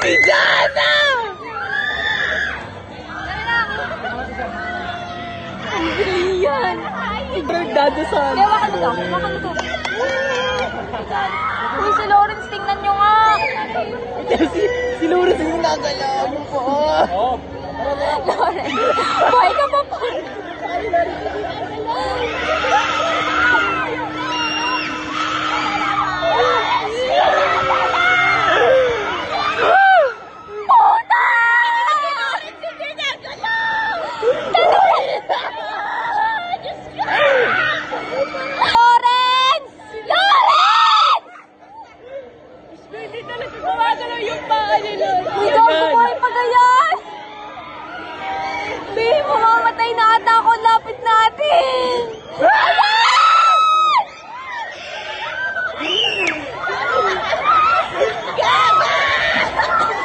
Diana! Ang brilliant! Nagdadasal. Kaya wakan mo to. Wakan mo to. Uy, si Lawrence, tingnan nyo nga! Si Lawrence yung nagalaw po. Lawrence, buhay ka pa po! Puta! Lawrence! Lawrence! Hindi talaga gumagalaw yung paa ni Lawrence. Uy, gago, buhay pa ganyan! Babe, mamamatay na ata ako, lapit natin! Ayan!